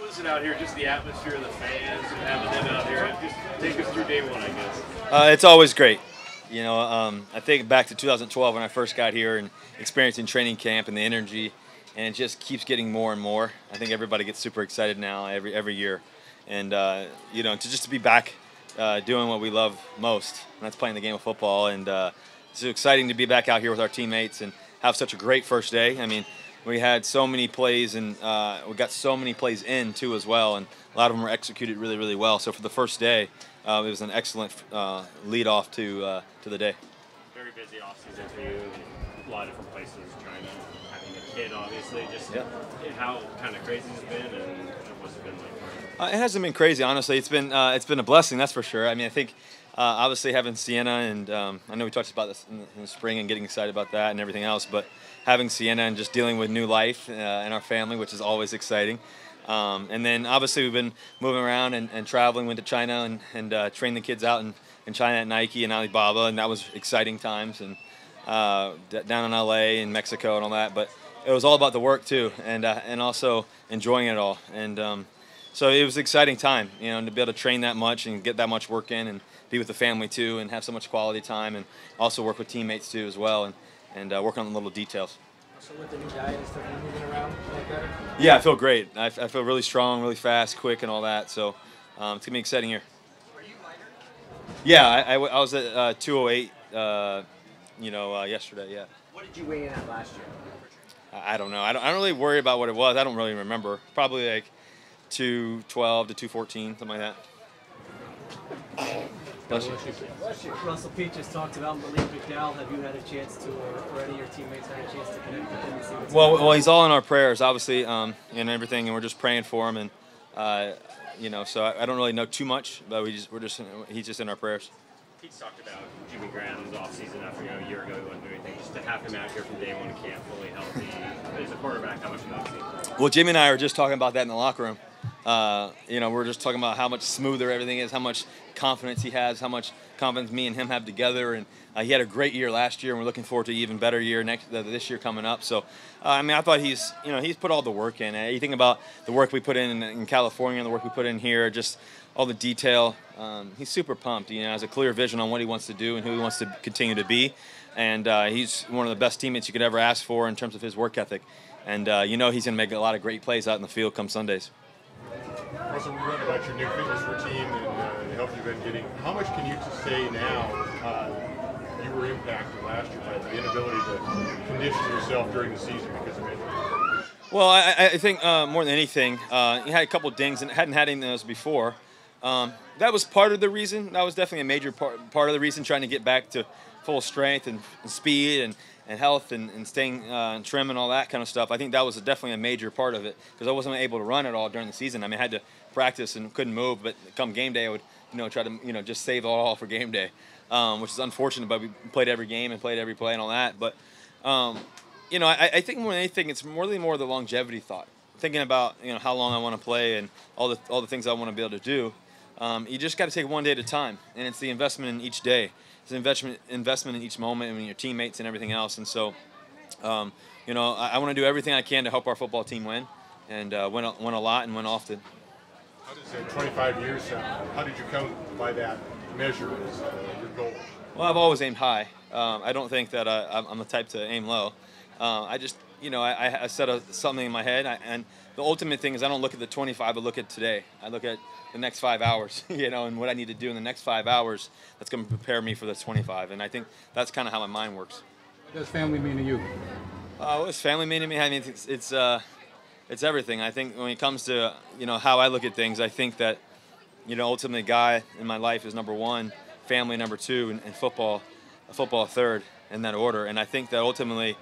How is it out here? Just the atmosphere, the fans, and having them out here. Just take us through day one, I guess. It's always great. I think back to 2012 when I first got here and experiencing training camp and the energy, and it just keeps getting more and more. I think everybody gets super excited now every year, and to be back doing what we love most, and that's playing the game of football. And it's exciting to be back out here with our teammates and have such a great first day. I mean, we had so many plays, and we got so many plays in too as well, and a lot of them were executed really, really well. So for the first day, it was an excellent lead off to the day. Very busy off season for you. A lot of different places, China, having a kid, obviously. Just how kind of crazy it's been, and what's it been like for you? It hasn't been crazy, honestly. It's been a blessing, that's for sure. I mean, I think obviously having Sienna, and I know we talked about this in the spring and getting excited about that and everything else, but having Sienna and just dealing with new life in our family, which is always exciting. And then obviously we've been moving around and traveling. Went to China and trained the kids out in China at Nike and Alibaba, and that was exciting times. And down in LA and Mexico and all that. But it was all about the work too, and also enjoying it all. And so it was an exciting time, to be able to train that much and get that much work in, and be with the family too, and have so much quality time, and also work with teammates too as well, and work on the little details. So with the new diet and stuff, you moving around like that? Yeah, I feel great. I feel really strong, really fast, quick, and all that. So it's gonna be an exciting year. Are you lighter? Yeah, I was at 208. Yesterday. Yeah. What did you weigh in at last year? I don't know. I don't really worry about what it was. I don't really remember. Probably like 212 to 214, something like that. Bless you. Russell Pete just talked about Malik McDowell. Have you had a chance to, or any of your teammates had a chance to connect with him and see what's going on? Well, he's all in our prayers, obviously, and everything, and we're just praying for him, and so I don't really know too much, but he's just in our prayers. Pete's talked about Jimmy Graham's offseason after a year ago he wasn't doing anything. Just to have him out here from day one in camp, fully healthy, as a quarterback, how much of that see? Well, Jimmy and I were just talking about that in the locker room. We're just talking about how much smoother everything is, how much confidence he has, how much confidence me and him have together, and he had a great year last year, and we're looking forward to an even better year this year coming up. So, I thought he's put all the work in. You think about the work we put in California and the work we put in here, just all the detail. He's super pumped. Has a clear vision on what he wants to do and who he wants to continue to be, and he's one of the best teammates you could ever ask for in terms of his work ethic. And he's going to make a lot of great plays out in the field come Sundays. Russell, we read about your new fitness routine and the help you've been getting. How much can you say now you were impacted last year by the inability to condition yourself during the season because of it? Well, I think more than anything, you had a couple of dings and hadn't had any of those before. That was part of the reason. That was definitely a major part of the reason, trying to get back to full strength and speed and health and staying trim and all that kind of stuff. I think that was definitely a major part of it, because I wasn't able to run at all during the season. I mean, I had to practice and couldn't move, but come game day I would try to just save it all for game day, which is unfortunate, but we played every game and played every play and all that. But I think more than anything, it's more the longevity thought, thinking about how long I want to play and all the things I want to be able to do. You just got to take one day at a time, and it's the investment in each day. It's an investment in each moment and in your teammates and everything else. And so, I want to do everything I can to help our football team win, and win a lot and win often. How does 25 years how did you come by that measure as your goal? Well, I've always aimed high. I don't think that I'm the type to aim low. I just, I set something in my head, and the ultimate thing is I don't look at the 25, but look at today. I look at the next 5 hours, and what I need to do in the next 5 hours that's going to prepare me for the 25. And I think that's kind of how my mind works. What does family mean to you? What does family mean to me? I mean, it's everything. I think when it comes to, how I look at things, I think that, ultimately guy in my life is number one, family number two, and football third in that order. And I think that ultimately,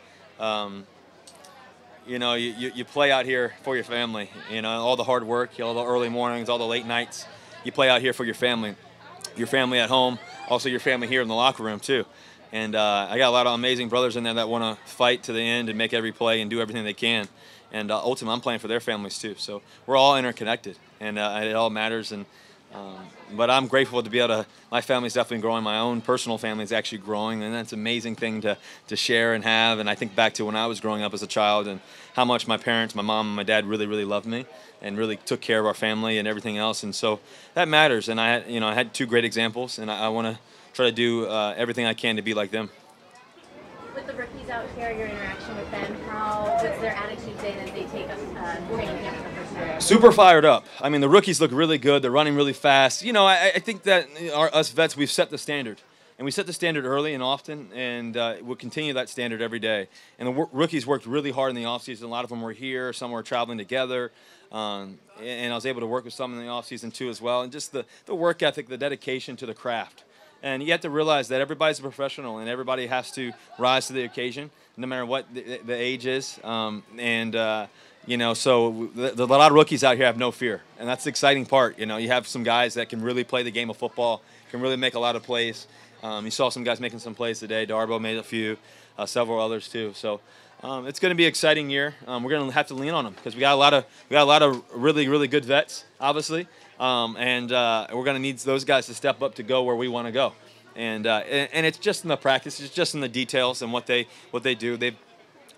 you play out here for your family. All the hard work, all the early mornings, all the late nights. You play out here for your family at home, also your family here in the locker room too. And I got a lot of amazing brothers in there that want to fight to the end and make every play and do everything they can. And ultimately, I'm playing for their families too. So we're all interconnected, and it all matters. And But I'm grateful to be able to. My family's definitely growing. My own personal family is actually growing, and that's an amazing thing to share and have. And I think back to when I was growing up as a child and how much my parents, my mom and my dad, really loved me and really took care of our family and everything else. And so that matters. And I had two great examples, and I want to try to do everything I can to be like them. With the rookies out here, your interaction with them, what's their attitude today as they take training camp for the first time? Super fired up. I mean, the rookies look really good. They're running really fast. You know, I think that us vets, we've set the standard. And we set the standard early and often, and we'll continue that standard every day. And the rookies worked really hard in the offseason. A lot of them were here. Some were traveling together. And I was able to work with some in the offseason, too, as well. And just the work ethic, the dedication to the craft. And you have to realize that everybody's a professional and everybody has to rise to the occasion, no matter what the age is. You know, so a lot of rookies out here have no fear. And that's the exciting part. You know, you have some guys that can really play the game of football, can really make a lot of plays. You saw some guys making some plays today. Darbo made a few, several others too. So it's going to be an exciting year. We're going to have to lean on them because we got a lot of really good vets, obviously. We're going to need those guys to step up to go where we want to go, and it's just in the practice, it's just in the details and what they do.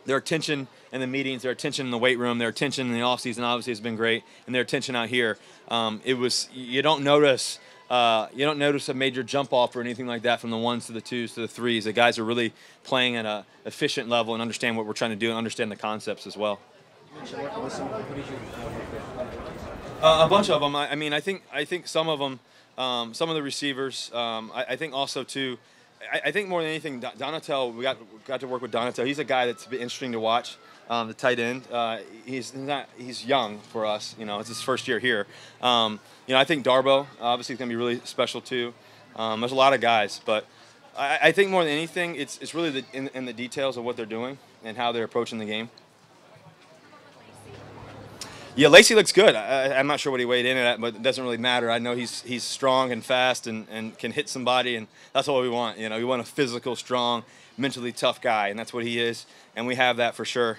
Their attention in the meetings, their attention in the weight room, their attention in the off season obviously has been great, and their attention out here. You don't notice a major jump off or anything like that from the ones to the twos to the threes. The guys are really playing at an efficient level and understand what we're trying to do and understand the concepts as well. A bunch of them. I mean, I think some of them, some of the receivers. I think also too. I think more than anything, Donatel. We got to work with Donatel. He's a guy that's been interesting to watch. The tight end. He's young for us. You know, it's his first year here. You know, I think Darbo obviously is going to be really special too. There's a lot of guys, but I think more than anything, it's really in the details of what they're doing and how they're approaching the game. Yeah, Lacey looks good. I'm not sure what he weighed in at, but it doesn't really matter. I know he's strong and fast and can hit somebody, and that's what we want. You know, we want a physical, strong, mentally tough guy, and that's what he is, and we have that for sure.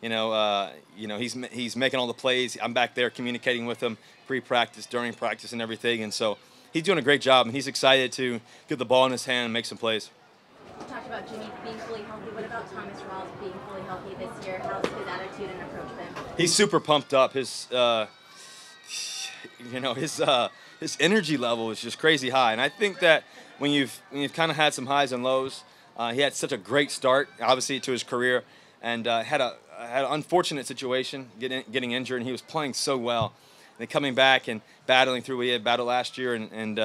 You know, he's making all the plays. I'm back there communicating with him pre-practice, during practice, and everything, and so he's doing a great job, and he's excited to get the ball in his hand and make some plays. You talked about Jimmy being fully healthy. What about Thomas Rawls being fully healthy this year? How's his attitude and approach been? He's super pumped up. His energy level is just crazy high, and I think that when you've kind of had some highs and lows, he had such a great start, obviously, to his career, and had an unfortunate situation, getting injured, and he was playing so well. And then coming back and battling through what he had battled last year and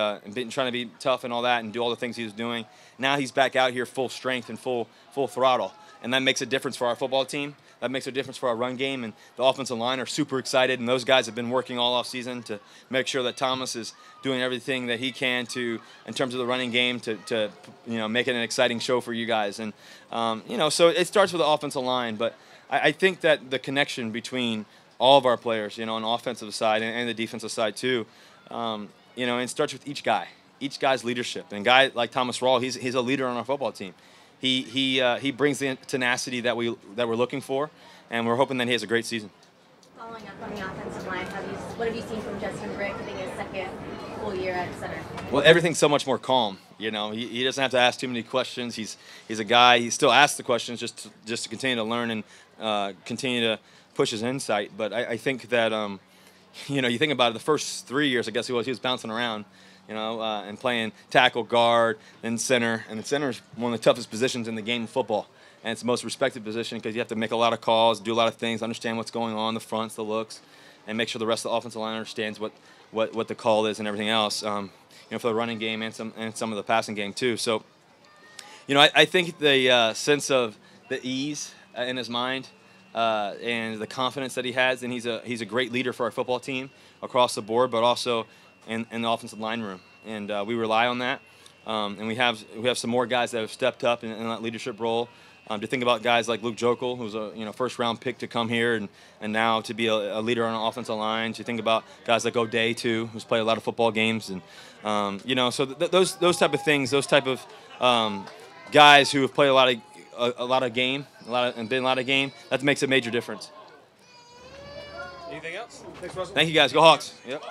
trying to be tough and all that and do all the things he was doing. Now he's back out here full strength and full throttle, and that makes a difference for our football team. That makes a difference for our run game, and the offensive line are super excited, and those guys have been working all off season to make sure that Thomas is doing everything that he can in terms of the running game to make it an exciting show for you guys. And so it starts with the offensive line, but I think that the connection between all of our players, on the offensive side and the defensive side too, and it starts with each guy's leadership. And a guy like Thomas Rawls, he's a leader on our football team. He brings the tenacity that we're looking for, and we're hoping that he has a great season. Following up on the offensive line, what have you seen from Justin Brick hitting his second full year at center? Well, everything's so much more calm. He doesn't have to ask too many questions. He's a guy. He still asks the questions just to continue to learn and continue to push his insight. But I think that you think about it, the first 3 years, I guess he was bouncing around. And playing tackle, guard, then center. And the center is one of the toughest positions in the game of football. And it's the most respected position because you have to make a lot of calls, do a lot of things, understand what's going on, the fronts, the looks, and make sure the rest of the offensive line understands what the call is and everything else, for the running game and some of the passing game too. So, I think the sense of the ease in his mind and the confidence that he has, and he's a great leader for our football team across the board, but also in the offensive line room, and we rely on that. And we have some more guys that have stepped up in that leadership role. To think about guys like Luke Jokel, who's a first-round pick to come here and now to be a leader on the offensive line. To think about guys like O'Day too, who's played a lot of football games, and so those type of things, those type of guys who have played a lot of game, and been a lot of game, that makes a major difference. Anything else? Thanks, Russell. Thank you guys. Go Hawks. Yep.